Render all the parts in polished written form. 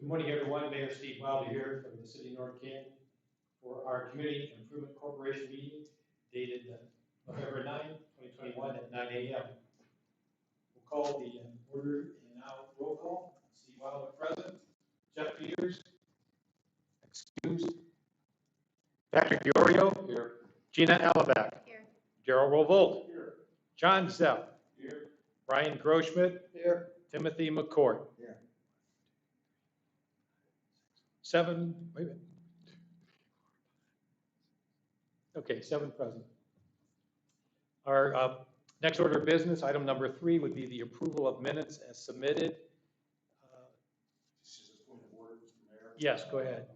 Good morning, everyone. Mayor Steve Wilder here from the City of North Canton for our Community Improvement Corporation meeting dated November 9, 2021 at 9 a.m. We'll call the order and now roll call. Steve Wilder present. Jeff Peters. Excused. Patrick Diorio. Here. Gina Alabac. Here. Gerald Rovolt. Here. John Zepp. Here. Brian Groschmidt. Here. Timothy McCourt. Here. 7, wait a minute. Okay, 7 present. Our next order of business, item number 3, would be the approval of minutes as submitted. This is a point of order, Mr. Mayor. Yes, go ahead.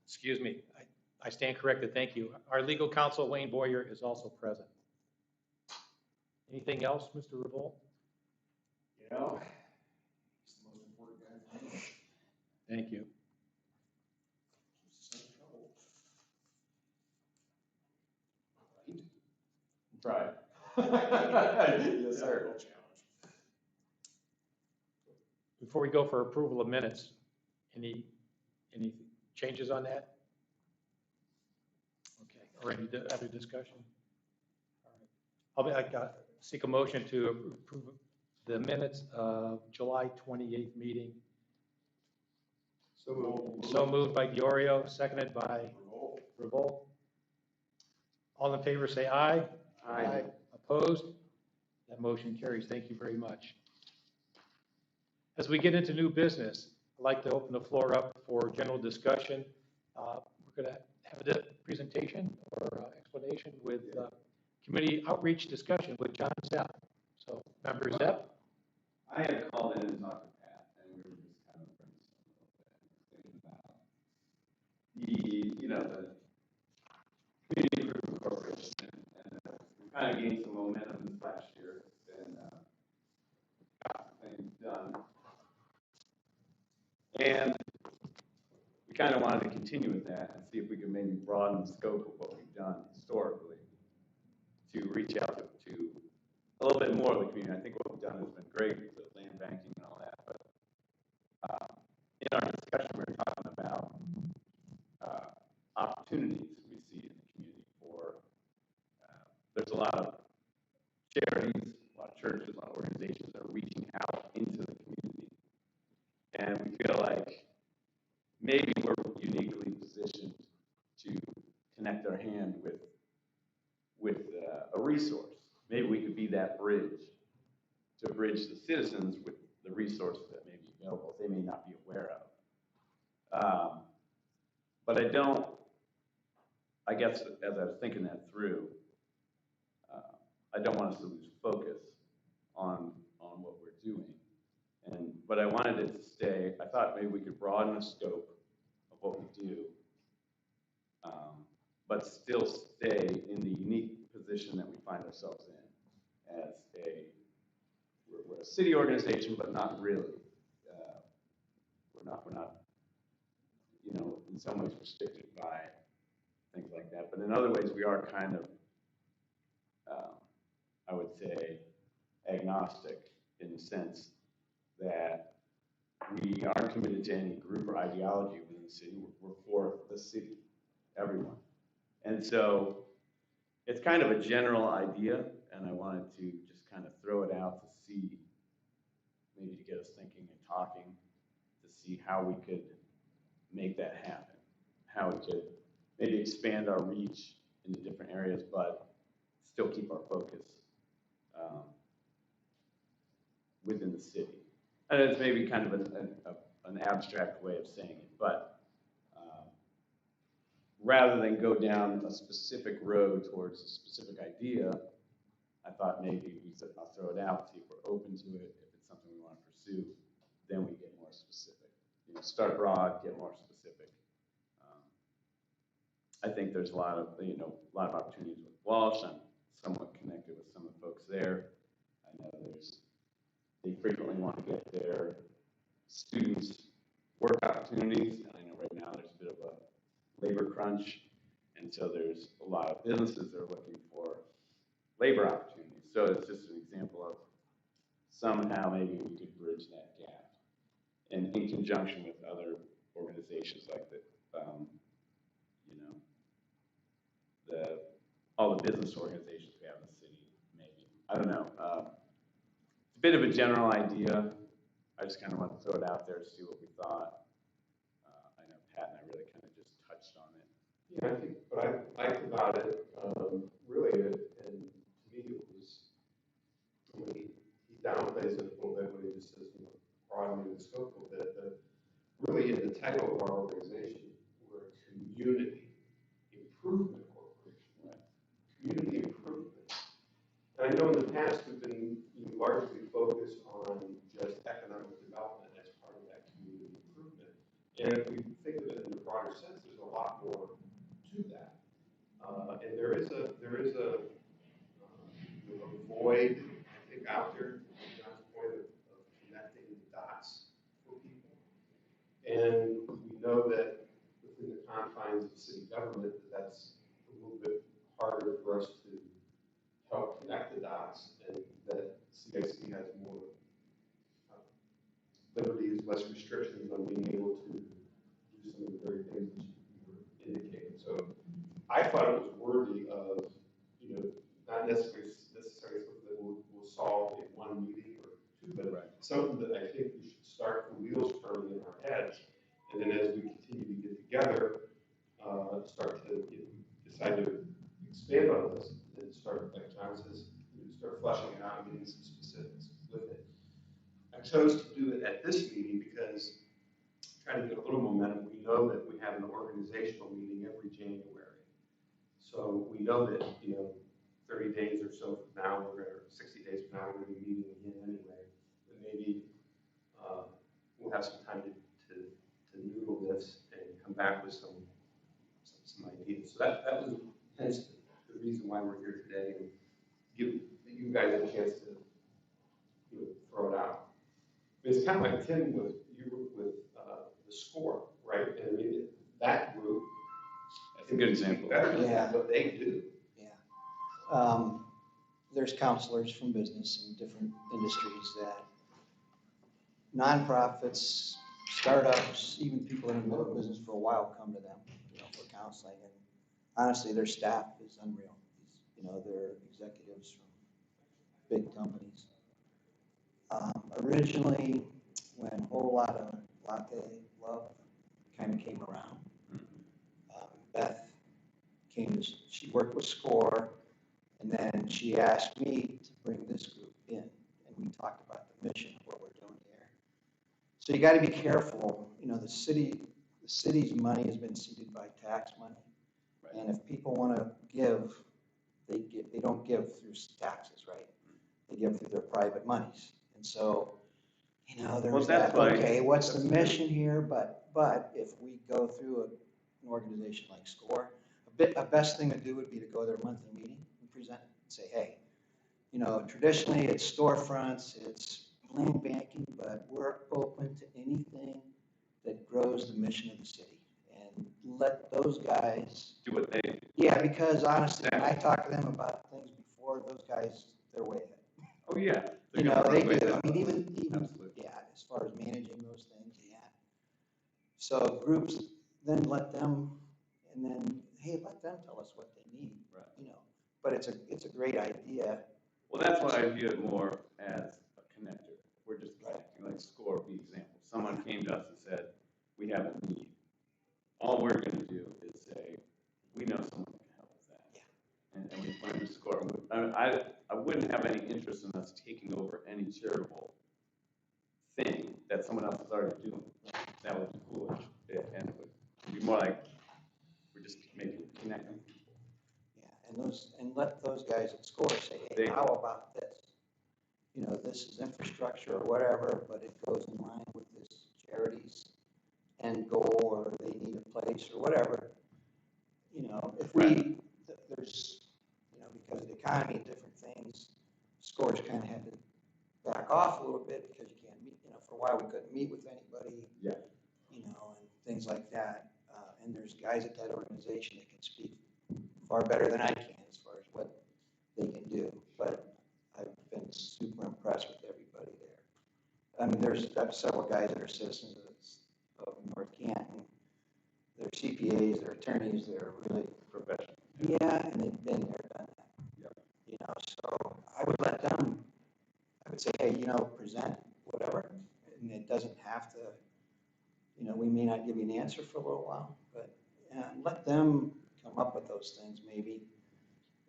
Excuse me, I stand corrected, thank you. Our legal counsel, Wayne Boyer, is also present. Anything else, Mr. Revolt? You know, he's the most important guy for me. Thank you. Try. Yes, sir. Before we go for approval of minutes, any changes on that? Okay, or any other discussion? All right. I'll seek a motion to approve the minutes of July 28th meeting. So moved by Diorio, seconded by Revolt. All in favor say aye. Aye. Opposed? That motion carries. Thank you very much. As we get into new business, I'd like to open the floor up for general discussion. We're going to have a presentation or explanation with community outreach discussion with John Zepp. So, Member Zepp? I had called in and talked to Pat, and we were just kind of thinking about the Community Improvement Corporation, and we kind of gained some momentum this last year, and got things done. And we kind of wanted to continue with that and see if we could maybe broaden the scope of what we've done historically to reach out to a little bit more of the community. I think what we've done has been great with the land banking and all that, but in our discussion we were talking about opportunities we see in the community for, there's a lot of charities, a lot of churches, a lot of organizations that are reaching out into the community. And we feel like maybe we're uniquely positioned to connect our hand with a resource. Maybe we could be that bridge to bridge the citizens with the resources that may be available they may not be aware of. But I guess as I was thinking that through, I don't want us to lose focus on what we're doing. But I wanted it to stay, I thought maybe we could broaden the scope of what we do, but still stay in the unique position that we find ourselves in as we're a city organization, but not really. We're not, in some ways restricted by things like that. But in other ways, we are kind of, I would say, agnostic in the sense that we aren't committed to any group or ideology within the city. We're for the city, everyone. And so it's kind of a general idea, and I wanted to just kind of throw it out to see, maybe to get us thinking and talking, to see how we could make that happen, how we could maybe expand our reach into different areas, but still keep our focus within the city. And it's maybe kind of an abstract way of saying it, but rather than go down a specific road towards a specific idea, I thought maybe I'll throw it out, see if we're open to it. If it's something we want to pursue, then we get more specific. Start broad, get more specific. I think there's a lot of opportunities with Walsh. I'm somewhat connected with some of the folks there. I know they frequently want to get their students work opportunities, and I know right now there's a bit of a labor crunch, and so there's a lot of businesses that are looking for labor opportunities. So it's just an example of somehow maybe we could bridge that gap. and in conjunction with other organizations like all the business organizations we have in the city, maybe. I don't know. It's a bit of a general idea. I just kind of want to throw it out there to see what we thought. I know Pat and I really kind of just touched on it. Yeah, I think what I liked about it, really, and to me it was, he downplays it a little bit when he just says, broadening the scope a little bit, but really in the title of our organization, we're a community improvement corporation. Right. Community improvement. And I know in the past we've been largely focused on just economic development as part of that community improvement. And if we think of it in a broader sense, there's a lot more to that. And there is a void, I think, out there, John's point of connecting the dots for people. And we know that within the confines of city government, that's a little bit harder for us to help connect the dots, and that CIC has more liberties, less restrictions on being able to do some of the very things that you were indicating. So I thought it was worthy of, not necessarily something that we'll solve in one meeting or two, but something that I think we should start the wheels turning in our heads, and then as we continue to get together, start to decide to expand on this and start, like John says, start fleshing it out and getting some specifics with it. I chose to do it at this meeting because trying to get a little momentum. We know that we have an organizational meeting every January. So we know that, 30 days or so from now, 60 days from now, we're going to be meeting again anyway. And maybe we'll have some time to noodle this and come back with some ideas. So that was hence the reason why we're here today, and give you guys a chance to throw it out. It's kind of like Tim with the score, right? And I mean, that group, That's a good example. Better than what they do. Yeah. There's counselors from business in different industries that nonprofits, startups, even people that have been in business for a while come to them, for counseling. And honestly, their staff is unreal. They're executives from big companies. Originally, when a whole lot of latte love kind of came around, Beth she worked with SCORE, and then she asked me to bring this group in, and we talked about the mission of what we're doing here. So you got to be careful. The city's money has been seeded by tax money, right. And if people want to give, they don't give through taxes, right? They give through their private monies, and so there's okay, what's the mission here? But if we go through an organization like SCORE, a best thing to do would be to go to their monthly meeting and present and say, hey, traditionally it's storefronts, it's plain banking, but we're open to anything that grows the mission of the city, and let those guys do what they do. Yeah, because honestly, when I talk to them about things before, those guys, they're way ahead. Oh yeah. They do. I mean, even yeah, as far as managing those things, yeah. So groups, then let them, and then hey, let them tell us what they need. Right. But it's a great idea. Well, that's why I view it more as a connector. We're just connecting, like SCORE, for example. Someone came to us and said, we have a need. All we're going to do is say, we know someone that can help with that. Yeah. And we plan to SCORE. I wouldn't have any interest in us taking over any charitable thing that someone else is already doing. That would be foolish. And it would be more like we're just connecting people. Yeah, and let those guys at SCORE say, hey, how about this? This is infrastructure or whatever, but it goes in line with this charity's end goal, or they need a place or whatever. If there's, because of the economy and different things, SCORE's kind of had to back off a little bit because you can't meet, for a while we couldn't meet with anybody. Yeah. And things like that. And there's guys at that organization that can speak far better than I can as far as what they can do. But I've been super impressed with everybody there. mean, I've several guys that are citizens of North Canton. They're CPAs, they're attorneys, they're really, Professional. yeah, and they've been there, done that. Yep. You know, so I would let them, I would say, hey, you know, present whatever, and it doesn't have to, you know, we may not give you an answer for a little while, but let them come up with those things maybe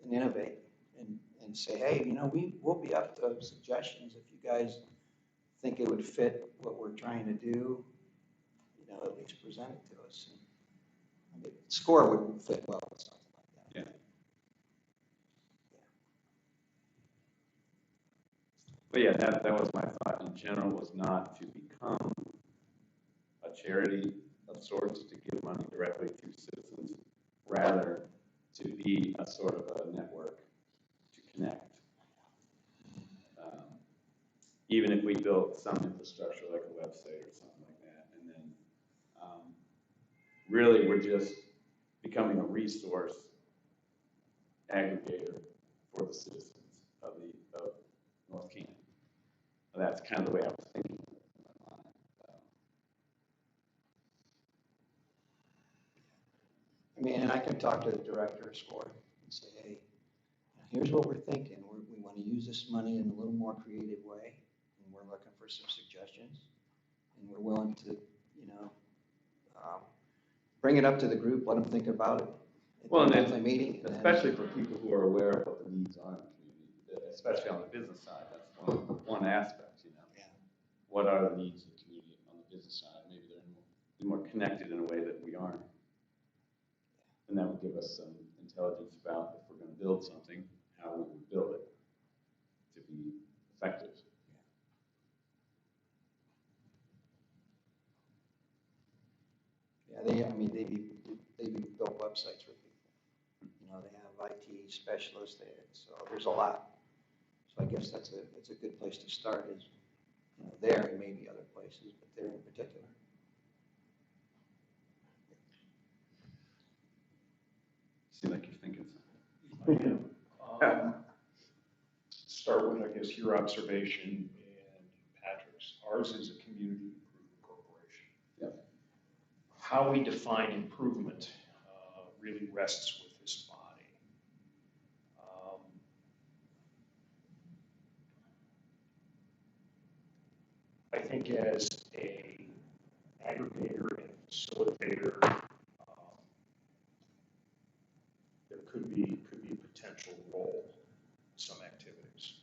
and innovate and say, hey, you know, we'll be up to suggestions if you guys think it would fit what we're trying to do, you know, at least present it to us. I mean, score would fit well with something like that. Yeah. But yeah, that was my thought in general, was not to become a charity of sorts to give money directly to citizens, rather to be a sort of a network to connect. Even if we built some infrastructure like a website or something like that, and then really we're just becoming a resource aggregator for the citizens of North Canton. That's kind of the way I was thinking of it in my mind. I mean, and I can talk to the director of SCORE and say, hey, here's what we're thinking. We want to use this money in a little more creative way, and we're looking for some suggestions. And we're willing to, you know, bring it up to the group, let them think about it at Well, the and monthly meeting. especially for people who are aware of what the needs are in the community, especially on the business side. That's one aspect, you know. Yeah. What are the needs of the community on the business side? Maybe they're more connected in a way that we aren't. And that would give us some intelligence about if we're going to build something, how we would build it to be effective. Yeah, they built websites for people. You know, they have IT specialists there, so there's a lot. So I guess that's a good place to start is, you know, there and maybe other places, but there in particular. Seems like you're thinking something. Start with, I guess, your observation and Patrick's. Ours is a community improvement corporation. Yep. How we define improvement really rests with this body. I think as a aggregator and facilitator, there could be a potential role in some activities.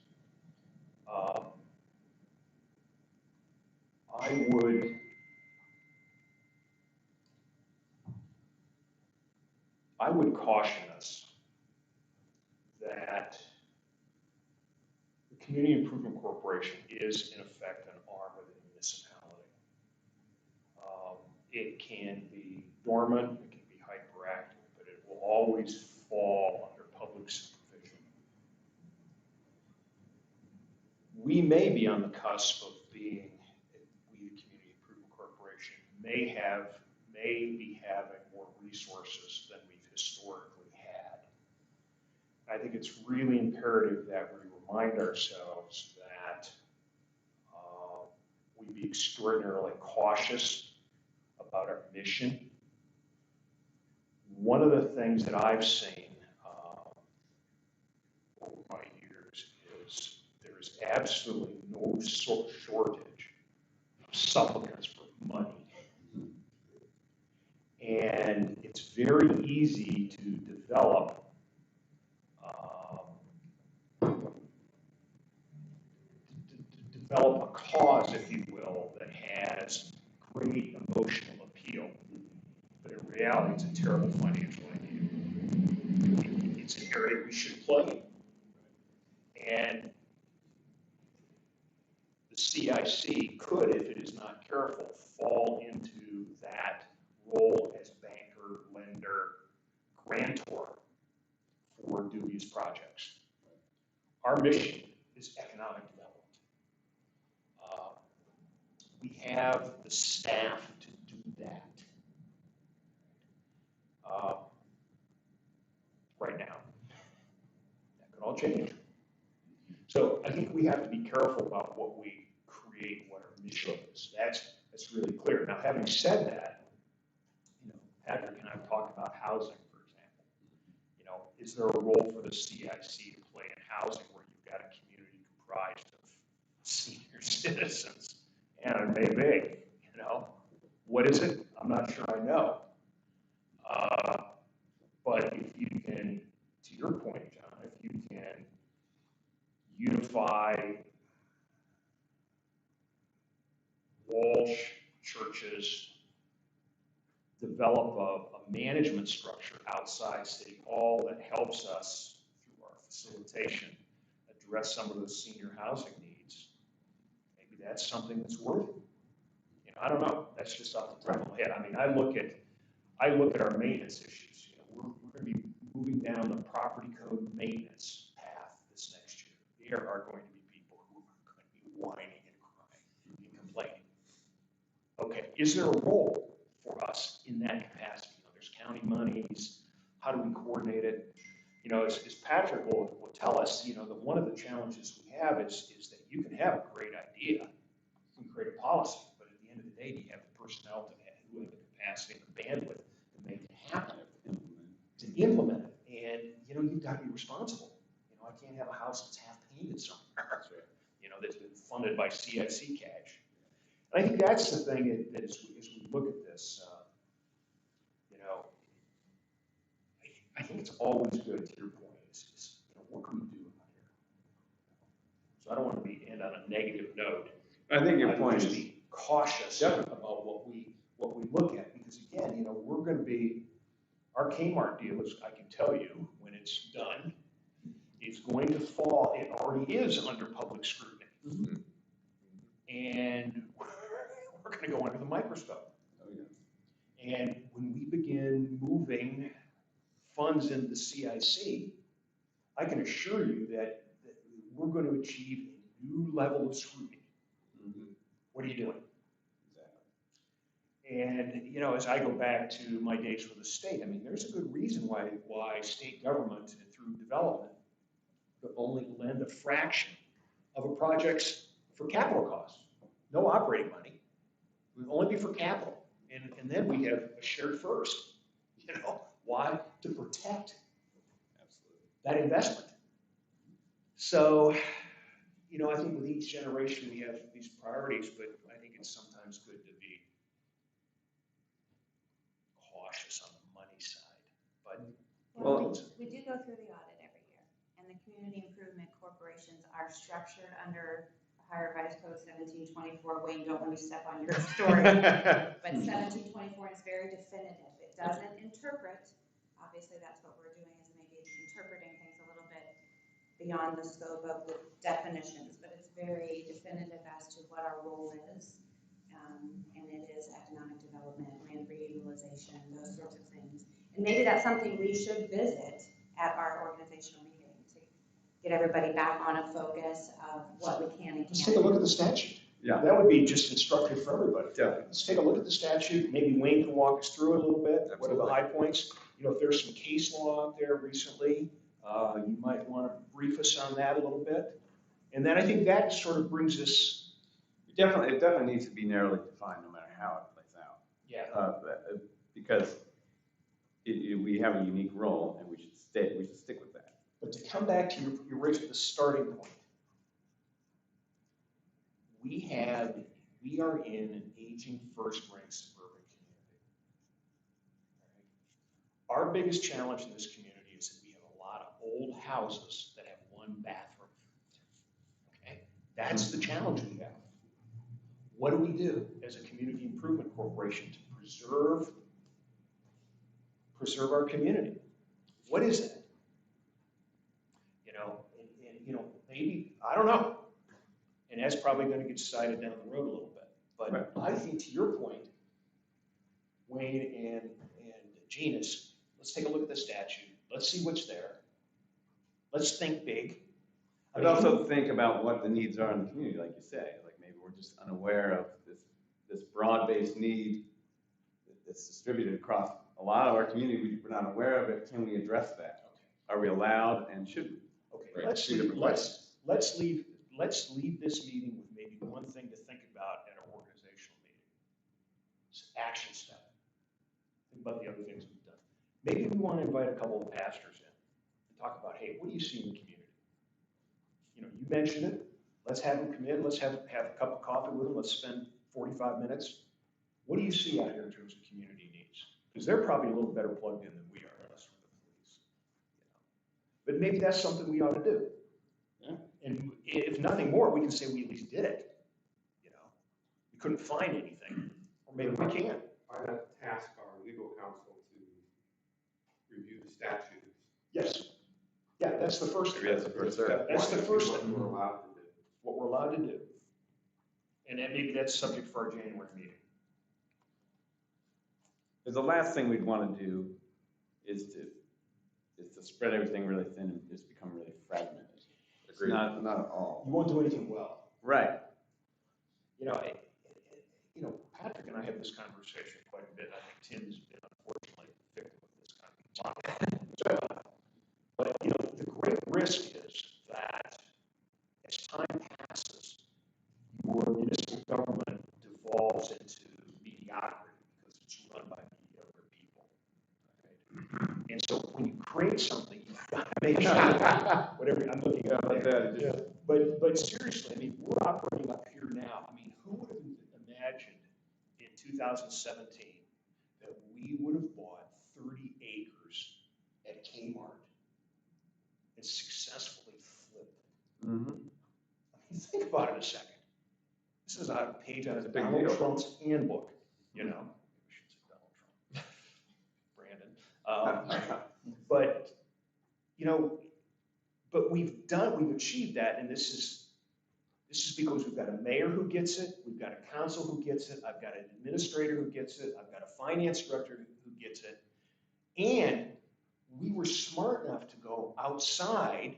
I would caution us that the Community Improvement Corporation is in effect an arm of the municipality. It can be dormant, it can be hyperactive, but it will always fall under public supervision. We may be on the cusp of being, we the Community Improvement Corporation may be having more resources than we've historically had. I think it's really imperative that we remind ourselves that we be extraordinarily cautious about our mission. One of the things that I've seen over my years is there's absolutely no shortage of supplicants for money. And it's very easy to develop a cause, if you will, that has great emotional appeal. But in reality, it's a terrible financial idea. It's an area we should play. And the CIC could, if it is not careful, fall into that role as banker, lender, grantor for dubious projects. Our mission is economic development. We have the staff to do that right now. That could all change. So I think we have to be careful about what we create, what our mission that's really clear. Now, having said that, you know, Patrick and I have talked about housing, for example. You know, is there a role for the CIC to play in housing where you've got a community comprised of senior citizens? And it may be, you know. What is it? I'm not sure I know. But if you can, to your point, John, if you can unify Walsh churches, develop a management structure outside City Hall that helps us through our facilitation address some of those senior housing needs, maybe that's something that's worthy. You know, I don't know. That's just off the top of my head. I mean, I look at our maintenance issues. You know, we're going to be moving down the property code maintenance path this next year. There are going to be people who are going to be whining and crying and complaining. Okay, is there a role for us in that capacity? You know, there's county monies. How do we coordinate it? You know, as Patrick will tell us, you know, that one of the challenges we have is that you can have a great idea, you can create a policy, but at the end of the day, do you have the personnel who have the capacity and the bandwidth to make it happen, to implement it? And, you know, you've got to be responsible. You know, I can't have a house that's half painted somewhere, you know, that's been funded by CIC cash. And I think that's the thing that as we look at this, you know, I think it's always good, to your point, is you know, what can we do about here? So I don't want to end on a negative note. I think your I would point just is be cautious about what we look at, because again, you know, we're going to be, our Kmart deal is, I can tell you, when it's done, it's going to fall, it already is under public scrutiny. Mhm. And we're going to go under the microscope. Oh, yeah. And when we begin moving funds into the CIC, I can assure you that we're going to achieve a new level of scrutiny. Mhm. What are you doing? Exactly. And, you know, as I go back to my days with the state, I mean, there's a good reason why state government through development could only lend a fraction of a project's for capital costs. No operating money. It would only be for capital. And then we have a shared first. You know, why? To protect that investment. So, you know, I think with each generation we have these priorities, but I think it's sometimes good to be cautious on the money side. But Well, we do go through the audit every year, and the community improvement corporations are structured under Ohio Revised Code 1724. Wayne, don't let me step on your story. But 1724 is very definitive. It doesn't interpret. Obviously, that's what we're doing, is maybe interpreting things a little bit beyond the scope of the definitions, but it's very definitive as to what our role is. And it is economic development, land reutilization, those sorts of things. And maybe that's something we should visit at our organizational meeting to get everybody back on a focus of what we can and let's can't take a look do. at the statute. Yeah. That would be just instructive for everybody. Yeah. Let's take a look at the statute. Maybe Wayne can walk us through it a little bit. What are the Absolutely. high points? You know, if there's some case law out there recently, you might want to brief us on that a little bit. And then I think that sort of brings us. It definitely needs to be narrowly defined no matter how it plays out. Yeah. Because we have a unique role and we should stick with that. But to come back to your race to the starting point, we are in an aging first-rank suburban community. Our biggest challenge in this community is that we have a lot of old houses that have one bathroom. Okay, that's the challenge we have. What do we do as a community improvement corporation to preserve our community? What is that? You know, and you know, maybe, I don't know. And that's probably going to get decided down the road a little bit. But Right. I think to your point, Wayne and Gene, let's take a look at the statute. Let's see what's there. Let's think big. But also think about what the needs are in the community, like you say. Like maybe we're just unaware of this broad-based need that's distributed across a lot of our community. We're not aware of it. Can we address that? Okay. Are we allowed and should we? Okay, Right. let's leave this meeting with maybe one thing to think about at our organizational Maybe we want to invite a couple of pastors in and talk about, hey, what do you see in the community? You know, you mentioned it. Let's have them come in. Let's have a cup of coffee with them. Let's spend 45 minutes. What do you see out here in terms of community needs? Because they're probably a little better plugged in than we are, us with the police. But maybe that's something we ought to do. Yeah. And if nothing more, we can say we at least did it. You know, we couldn't find anything, or maybe we can. I have to task our legal counsel to review the statutes. Yes. Yeah, that's the first. Maybe that's the first step. That's the first What thing. we're allowed to do. What we're allowed to do. And then maybe that's subject for our January meeting. Because the last thing we'd want to do is to spread everything really thin and just become really fragmented. It's not at all. You won't do anything well. Right. You know, Patrick and I have this conversation quite a bit. I think Tim's been unfortunately a victim of this kind of talk. But, you know, the great risk is that as time passes, your municipal government devolves into mediocrity because it's run by mediocre people. Right? And so when you create something, you've got to make sure whatever I'm looking at that. Yeah. But seriously, I mean, we're operating up here now. I mean, who would have imagined in 2017 that we would have bought 30 acres at Kmart and successfully flipped it? Mm-hmm. I mean, think about it a second. This is a page out of big Donald deal. Trump's handbook, you know. I should say Donald Trump. Brandon. But, you know, but we've achieved that, and this is because we've got a mayor who gets it, we've got a council who gets it, I've got an administrator who gets it, I've got a finance director who gets it, and we were smart enough to go outside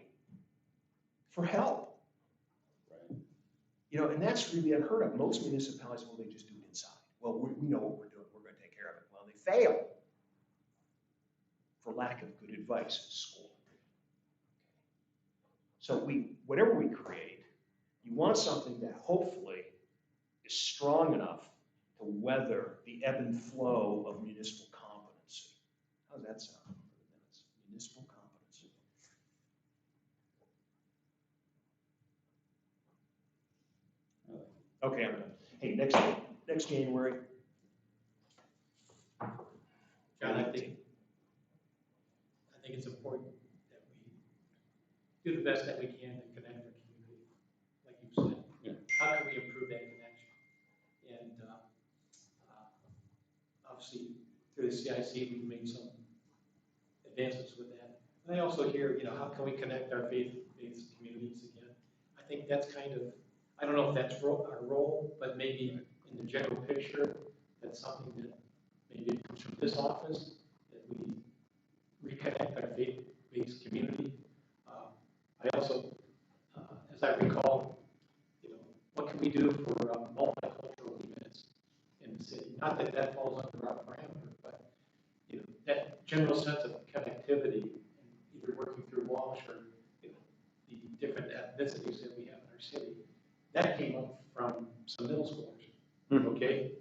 for help. Right. You know, and that's really unheard of. Most municipalities, well, they just do it inside. Well, we know what we're doing, we're going to take care of it. Well, they fail for lack of good advice at school. So whatever we create, you want something that hopefully is strong enough to weather the ebb and flow of municipal competency. How's that sound? Municipal competency. Okay, I'm done. Hey, next January. John, I think it's important that we do the best that we can to connect our community, like you said. Yeah. How can we improve that connection? And obviously, through the CIC, we've made some advancements with that. And I also hear, you know, how can we connect our faith-based communities again? I think that's kind of, I don't know if that's our role, but maybe in the general picture, that's something that maybe comes from this office, that we reconnect our faith-based community. I also, as I recall, you know, what can we do for multicultural events in the city? Not that that falls under our parameter, but you know, that general sense of connectivity, either working through Walsh or you know, the different ethnicities that we have in our city, that came up from some middle schoolers. Okay,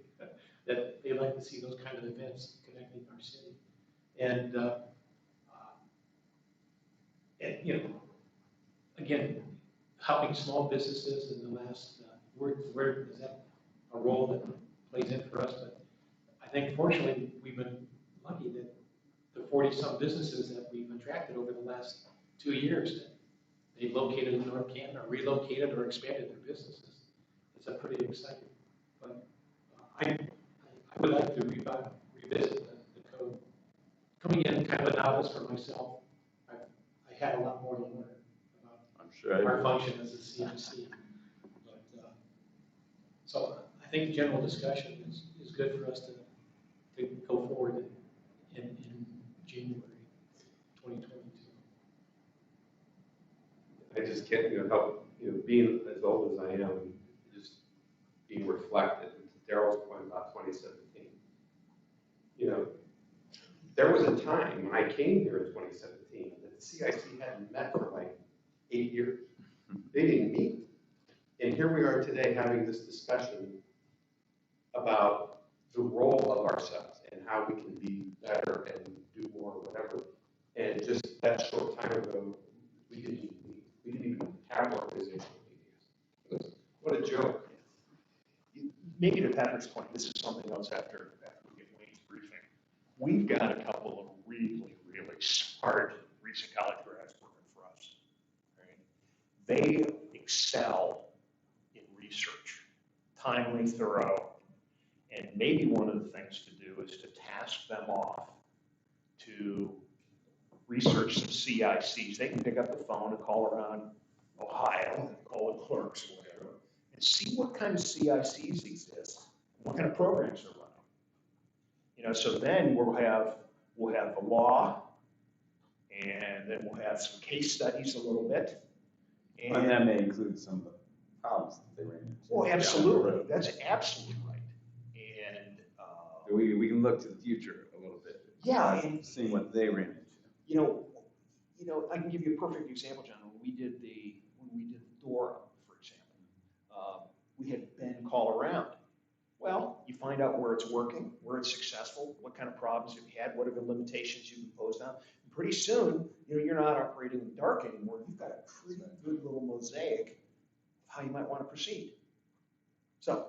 that they like to see those kind of events connecting our city, and you know, again, helping small businesses in the last, where is that a role that plays in for us? But I think fortunately we've been lucky that the 40-some businesses that we've attracted over the last 2 years, that they've located in North Canton or relocated or expanded their businesses. It's a pretty exciting. But I would like to revisit the code. Coming in kind of a novice for myself, I had a lot more to learn about I'm sure. our function as a CIC. But, so I think general discussion is good for us to go forward in January 2022. I just can't, help, being as old as I am, just being reflected. To Daryl's point about 2017. There was a time when I came here in 2017 that the CIC hadn't met for like 8 years. They didn't meet. And here we are today having this discussion about the role of ourselves. and how we can be better and do more, whatever. And just that short time ago, we didn't even have organizational meetings. What a joke. Maybe to Patrick's point, this is something else after we get Wayne's briefing. We've got a couple of really, really smart recent college grads working for us. Right? They excel in research, timely, thorough, and maybe one of the things to do is to task them off to research some CICs. They can pick up the phone and call around Ohio, and call the clerks or whatever, and see what kind of CICs exist, what kind of programs they're running. You know, so then we'll have the law, and then we'll have some case studies a little bit. And that may include some of the problems that they ran into. Oh, absolutely, that's absolutely right. And We can look to the future a little bit. Yeah, and seeing what they ran into. You know, I can give you a perfect example, John. When we did the DORA, for example, we had Ben call around. Well, you find out where it's working, where it's successful, what kind of problems have you had, what are the limitations you've imposed on. And pretty soon, you know, you're not operating in the dark anymore. You've got a pretty good little mosaic of how you might want to proceed. So,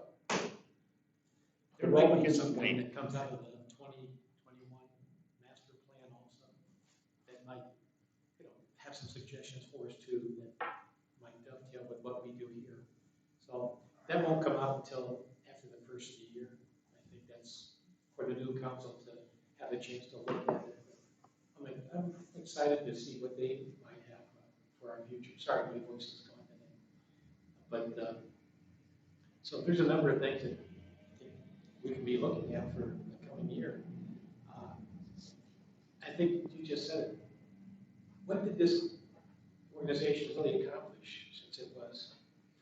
There might be something that comes out of the 2021 master plan also that might, you know, have some suggestions for us too that might dovetail with what we do here. So that won't come out until after the first of the year. I think that's for the new council to have a chance to look at it. I'm excited to see what they might have for our future. Sorry, my voice is going today. But so there's a number of things that we can be looking at for the coming year. I think you just said it. What did this organization really accomplish since it was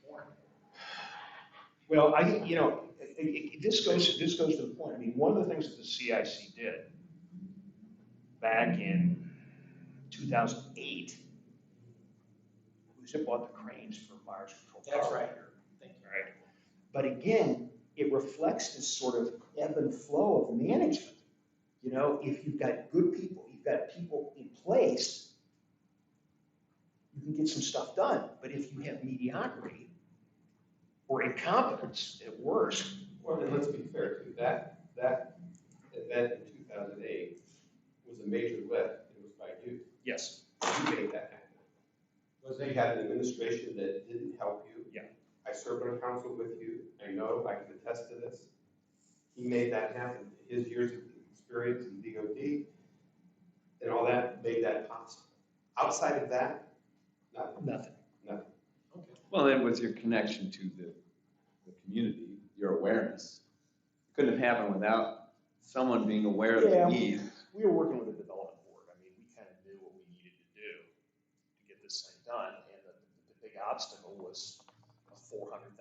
formed? well, this goes to the point. I mean, one of the things that the CIC did back in 2008 was it bought the cranes for Myers Control. That's right. Thank you. Right. But again, it reflects this sort of ebb and flow of management. You know, if you've got good people, you've got people in place, you can get some stuff done. But if you have mediocrity or incompetence at worst. Well, and let's be fair too, that event in 2008 was a major lift. It was by you. Yes. You made that happen. Was They they had an administration that didn't help you. Yeah. I served on council with you. I know, I can attest to this. He made that happen. His years of experience in DOD and all that made that possible. Outside of that, nothing. Nothing. okay? Well, it was your connection to the community, your awareness. It couldn't have happened without someone being aware of the need. We were working with the development board. I mean, we kind of knew what we needed to do to get this thing done. And the big obstacle was a $400,000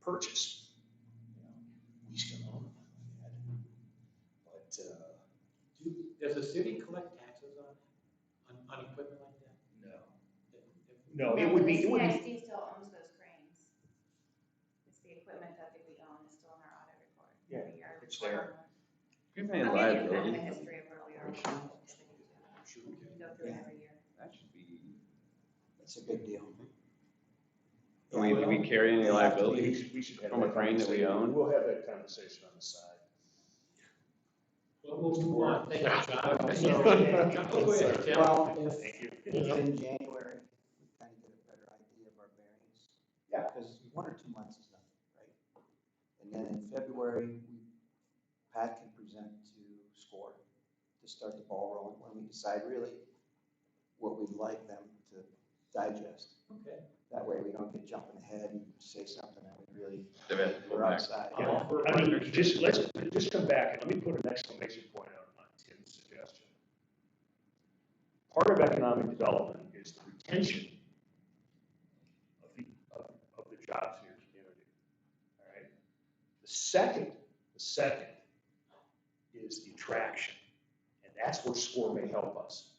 purchase. You know, we still own them. But Does the city collect taxes on equipment like that? no, it would be. CIC still owns those cranes. It's the equipment that we own is still in our audit report. Yeah, every year. it's there. Give me a I'll give you kind of liability. a history of where we are. We go through it every year. That should be. It's a good deal. Do we carry any liability We should have from a that crane that we conversation. own? We'll have that conversation on the side. Well, we'll move on. Thank you, John. So- Go ahead, Tim. Well, Thank you. if it's in January, we kind of get a better idea of our bearings. Yeah. Because 1 or 2 months is nothing, right? And then in February, Pat can present to SCORE to start the ball rolling when we decide really what we'd like them to digest. Okay. That way we don't get jumping ahead and say something that we really, They've had to go we're back. outside. Yeah, I mean, let's come back and let me put an exclamation point on Tim's suggestion. Part of economic development is the retention of the jobs in your community. All right. The second is the attraction, and that's where SCORE may help us.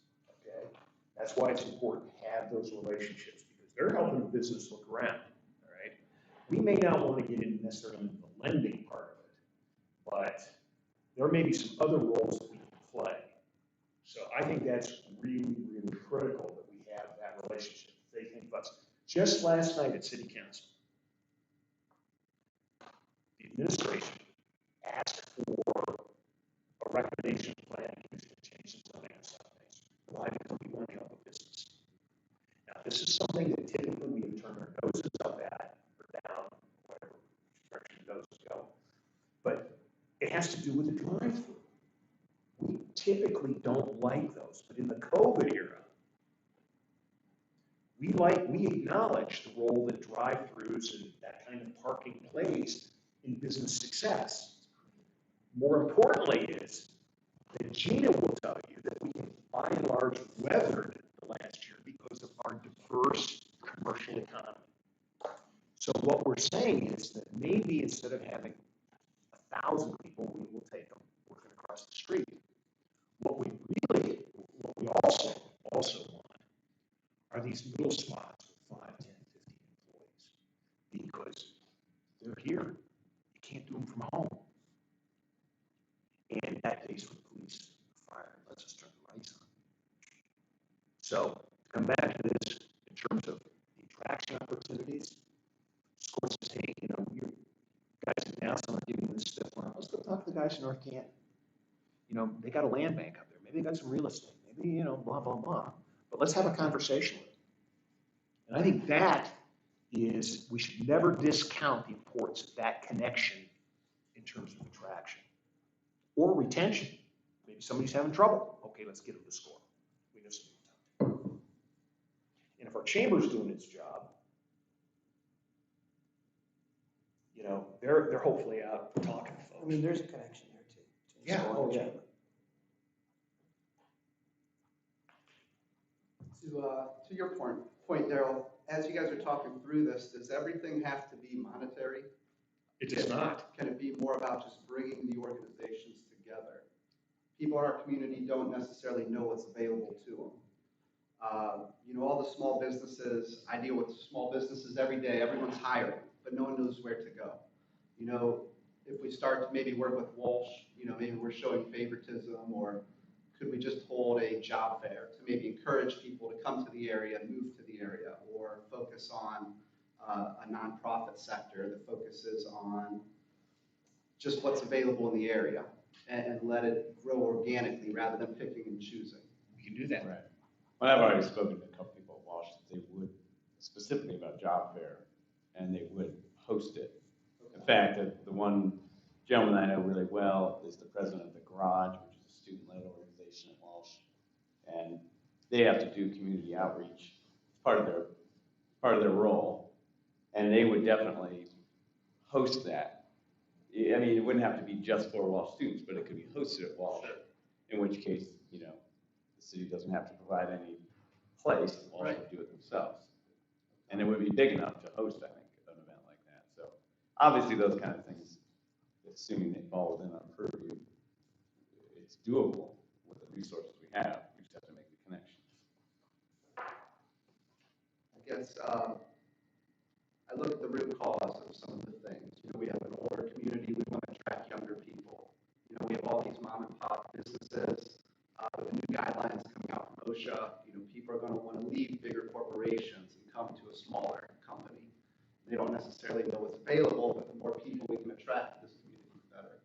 Okay, that's why it's important to have those relationships because they're helping the business look around. All right, we may not want to get into necessarily the lending part of it, but there may be some other roles that we can play. So I think that's really, really critical that we have that relationship. They think about us. Just last night at City Council, the administration asked for a recommendation plan to change the zoning on some things. Why? Because we want to help a business. Now, this is something that typically we have turned our noses up at or down, whatever direction noses go. But it has to do with the drive-through. We typically don't like those, but in the COVID era, we acknowledge the role that drive-throughs and that kind of parking plays in business success. More importantly is that Gina will tell you that we have by and large weathered the last year because of our diverse commercial economy. So what we're saying is that maybe instead of having 1,000 people, we will take them working across the street. What we also want are these middle spots with 5, 10, 15 employees because they're here. You can't do them from home. And that pays for the police, fire, and lets us turn the lights on. So to come back to this in terms of the attraction opportunities, school says, hey, you guys in Nelson are giving this stuff. Let's go talk to the guys in North Canton. They got a land bank up there. Maybe they got some real estate. Maybe, blah, blah, blah. But let's have a conversation with them. And I think that is, we should never discount the importance of that connection in terms of attraction or retention. Maybe somebody's having trouble. Okay, let's get them to score. We know something. And if our chamber's doing its job, they're hopefully out talking to folks. I mean, there's a connection there too. Yeah, oh yeah. To your point, Daryl, as you guys are talking through this, does everything have to be monetary? It does not. Can it be more about just bringing the organizations together? People in our community don't necessarily know what's available to them. All the small businesses, I deal with small businesses every day, everyone's hiring, but no one knows where to go. If we start to maybe work with Walsh, maybe we're showing favoritism, or could we just hold a job fair to maybe encourage people to come to the area, move to the area, or focus on a nonprofit sector that focuses on just what's available in the area and let it grow organically rather than picking and choosing. We can do that. Right. Well, I've already spoken to a couple people at Walsh that they would, specifically about job fair, and they would host it. In fact, the one gentleman I know really well is the president of the Garage, which is a student-led organization at Walsh, and they have to do community outreach. It's part of their role, and they would definitely host that. I mean, it wouldn't have to be just for Walsh students, but it could be hosted at Walsh, in which case, the city doesn't have to provide any place, Walsh would do it themselves. And it would be big enough to host, I think, an event like that. So obviously those kind of things, assuming they fall within our purview, it's doable with the resources we have. We just have to make the connection. I guess I look at the root cause of some of the things. We have an older community, we want to attract younger people. We have all these mom and pop businesses. With the new guidelines coming out from OSHA, people are going to want to leave bigger corporations and come to a smaller company. They don't necessarily know what's available, but the more people we can attract to this community, the better.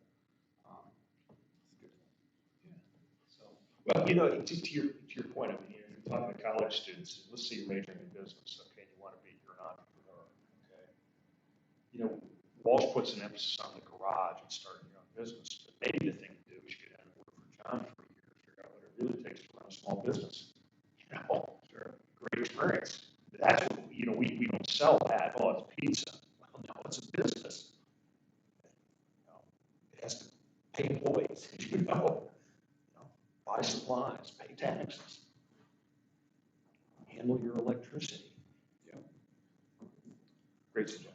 Well, to your point, I mean, if you're talking to college students, let's say you're majoring in business, okay, you want to be, you're an entrepreneur, okay. Walsh puts an emphasis on the Garage and starting your own business, but maybe the thing to do is you could have work for John for a year, figure out what it really takes to run a small business. Sure, great experience. But that's what, we don't sell that. Oh, it's pizza. Well, no, it's a business. It has to pay employees, buy supplies, pay taxes, handle your electricity. Great suggestion.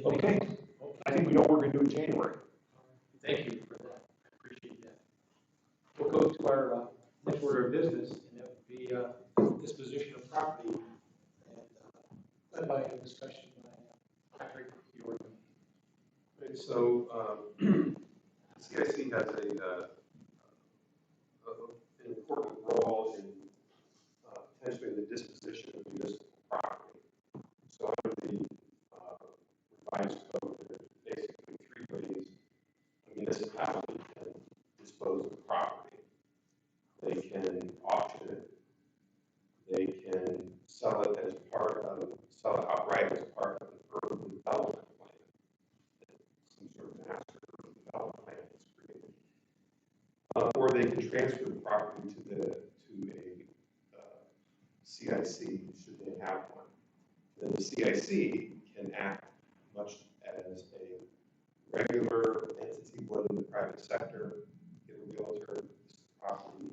Okay, I think we know what we're going to do in January. Thank you for that. I appreciate that. We'll go to our next order of business, and that would be disposition of property, and led by a discussion by Patrick York. Good Okay, so CIC has an important role in potentially in the disposition of municipal property. So under the revised code, there's basically three ways a municipality can dispose of property. They can auction it, they can sell it outright as part of an urban development plan. Some sort of master urban development plan is created. Or they can transfer the property to a CIC, should they have one. Then the CIC can act much as a regular entity would in the private sector, get a realtor, list the property,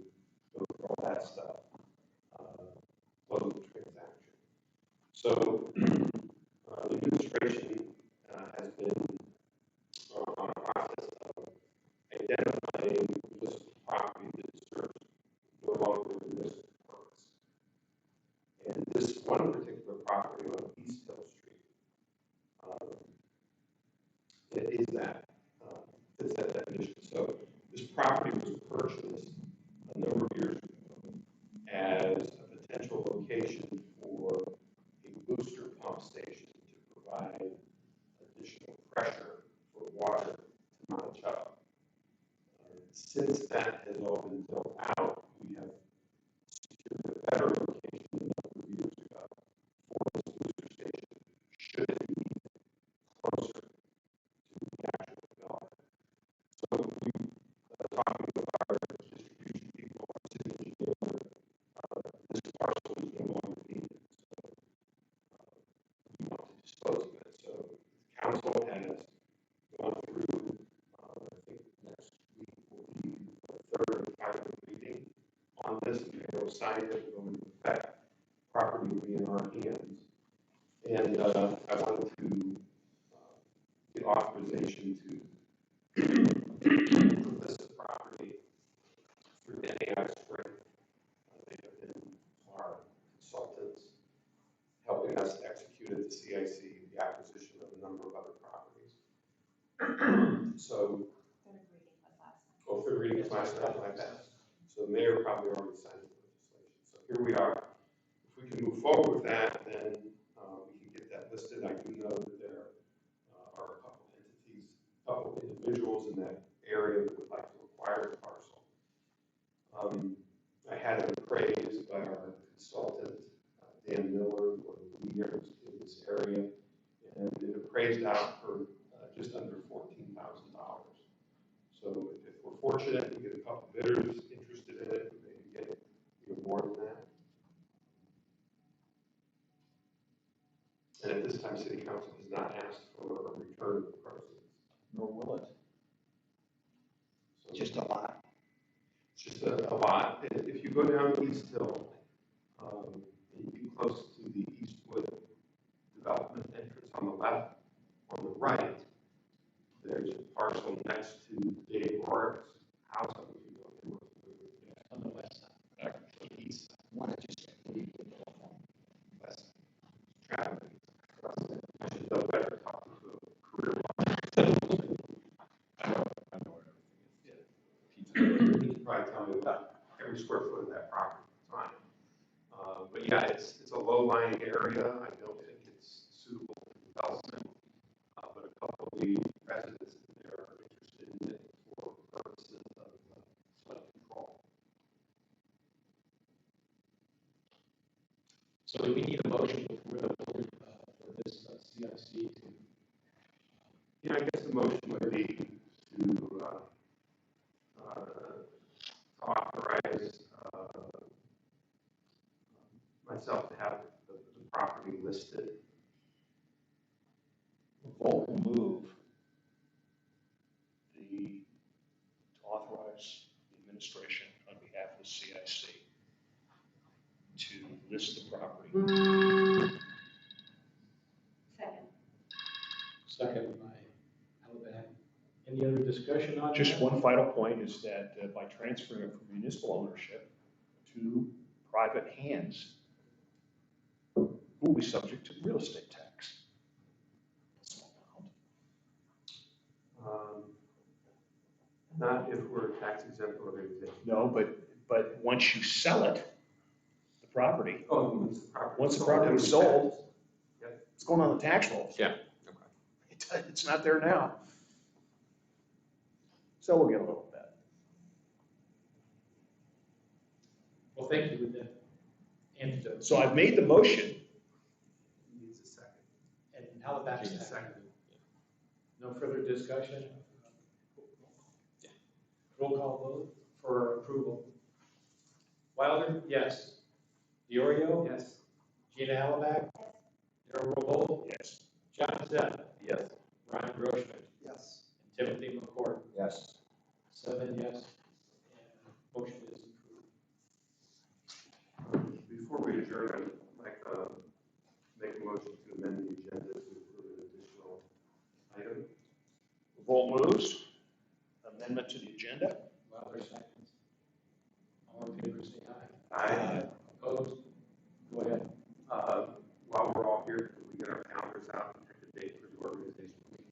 go through all that stuff, close the transaction. So the administration has been on a process of identifying municipal property that serves no longer a municipal purpose. And this one particular property on East Hill Street, it is that, fits that definition. So this property was purchased a number of years ago as a potential location for a booster pump station to provide additional pressure for water to Monticello. Since that has all been built out, we have secured a better location a number of years ago for this booster station, should it be closer to the actual development. So we talking with our distribution people, our city engineer, this parcel is no longer needed. So we want to dispose of it. So the council has gone through, I think next week will be the third and final reading on this. We will sign it, will be effect. Property will be in our hands. And I wanted to get authorization to list the property through NAI Spring. They have been our consultants, helping us execute at the CIC the acquisition of a number of other properties. So, Third reading was last night. third reading was last night, like that. So the mayor probably already signed the legislation. So here we are. If we can move forward with that, then we can get that listed. I do know that there are a couple entities, a couple individuals in that area that would like to acquire the parcel. I had it appraised by our consultant, Dan Miller, one of the leaders in this area, and it appraised out for just under $14,000. So if we're fortunate, we get a couple bidders interested in it, we maybe get even more than that. And at this time, City Council has not asked for a return of the proceeds. Nor will it. So Just a lot. it's just a lot. If you go down East Hill, and you get close to the Eastwood development entrance on the left, on the right, there's a parcel next to Dave Rorick's house. I don't know if you know him. On the west side. On the east side. Want to just West. Traffic. I should know better talking to a career. I know where everything is. You can probably tell me about every square foot of that property. It's fine. But yeah, it's a low-lying area. I don't think it's suitable for development. But a couple of the residents there are interested in it for purposes of flood control. So do we need a motion before the board for this CIC to? Yeah, I guess the motion would be to authorize myself to have the property listed. Vote will move to authorize the administration on behalf of the CIC to list the property. Second. Second by Alabama. Any other discussion on that? Just one final point is that by transferring it from municipal ownership to private hands, will be subject to real estate tax. Small amount. Not if we're a tax exempt organization. No, but once you sell it, the property, Oh, once the property's sold, Yep. it's going on the tax rolls. Yeah. It's not there now. So we'll get a little bit. Well, thank you with that antidote. So I've made the motion. Needs a second. And Halifax Needs a second. second. No further discussion? Roll call vote for approval. Wilder, yes. Diorio? Yes. Gina Halifax? Darrell Revolt? Yes. John Zep? Yes. Ron Grossman? Yes. And Timothy McCord? Yes. 7 yes. And motion is approved. Before we adjourn, I'd like to make a motion to amend the agenda to include an additional item. Revolt moves. Amendment to the agenda. Wilder seconds. All in favor, say aye. Aye. Opposed? Go ahead. While we're all here, can we get our calendars out and pick a date for the organization meeting?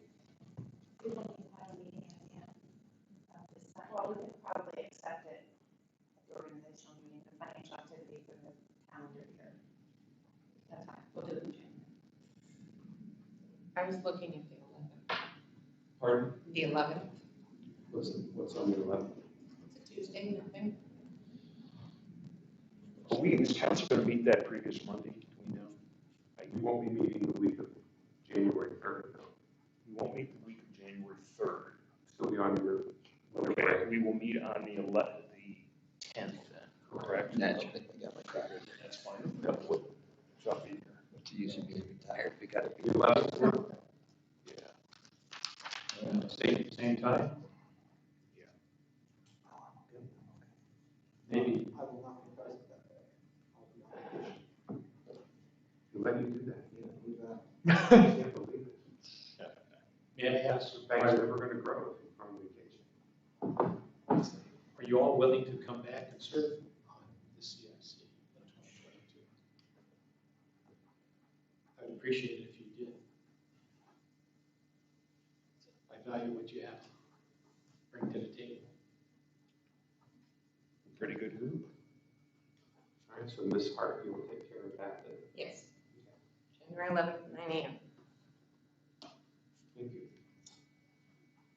We will have a meeting at the end of this time. Well, we could probably accept it at the organizational meeting, the financial activity for the calendar year. That's fine, we'll do it in January. I was looking at the 11th. Pardon? The 11th, What's on the 11th? it's a Tuesday, I think. Is council going to meet that previous Monday? Do we know? We won't be meeting the week of January 3rd, though. We won't meet the week of January 3rd. Still be on your. Okay, we will meet on the 11th, the 10th then, correct? That's, I got my card. That's fine. So I'll be here. What's the use of being retired? We gotta be. The 11th? Yeah. Same time? Maybe. I will not be present that day. I'll be on vacation. Let you do that. Do that. I can't believe it. May I ask, The bank's never going to grow if you're on vacation. are you all willing to come back and serve on the CIC in 2022? I would appreciate it if you did. I value what you have to bring to the table. Pretty good hoop. All right, so Ms. Hart, you will take care of that then? Yes. January 11th, 9 a.m. Thank you.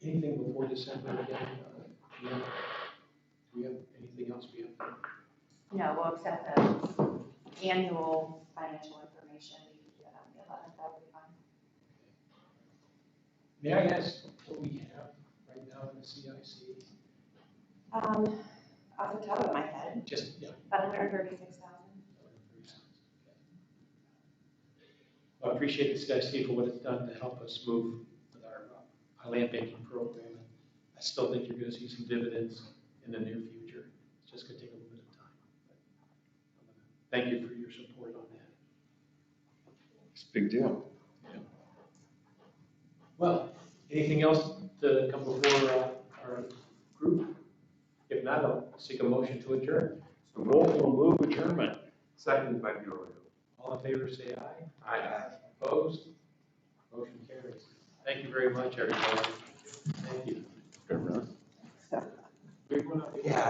Anything before December again? Yeah. Do we have anything else we have? No, we'll accept the annual financial information. We can do that on the 11th, that would be fine. May I ask what we have right now in the CIC? Off the top of my head, Just, yeah. about 136,000. I appreciate the CIC for what it's done to help us move with our land banking program. I still think you're going to see some dividends in the near future. It's just going to take a little bit of time. But thank you for your support on that. It's a big deal. Well, anything else to come before our group? If not, I'll seek a motion to adjourn. Revolt will move adjournment. Seconded by Diorio. All in favor, say aye. Aye. Opposed? Motion carries. Thank you very much, everybody. Thank you. Good run. Big one out there. Yeah.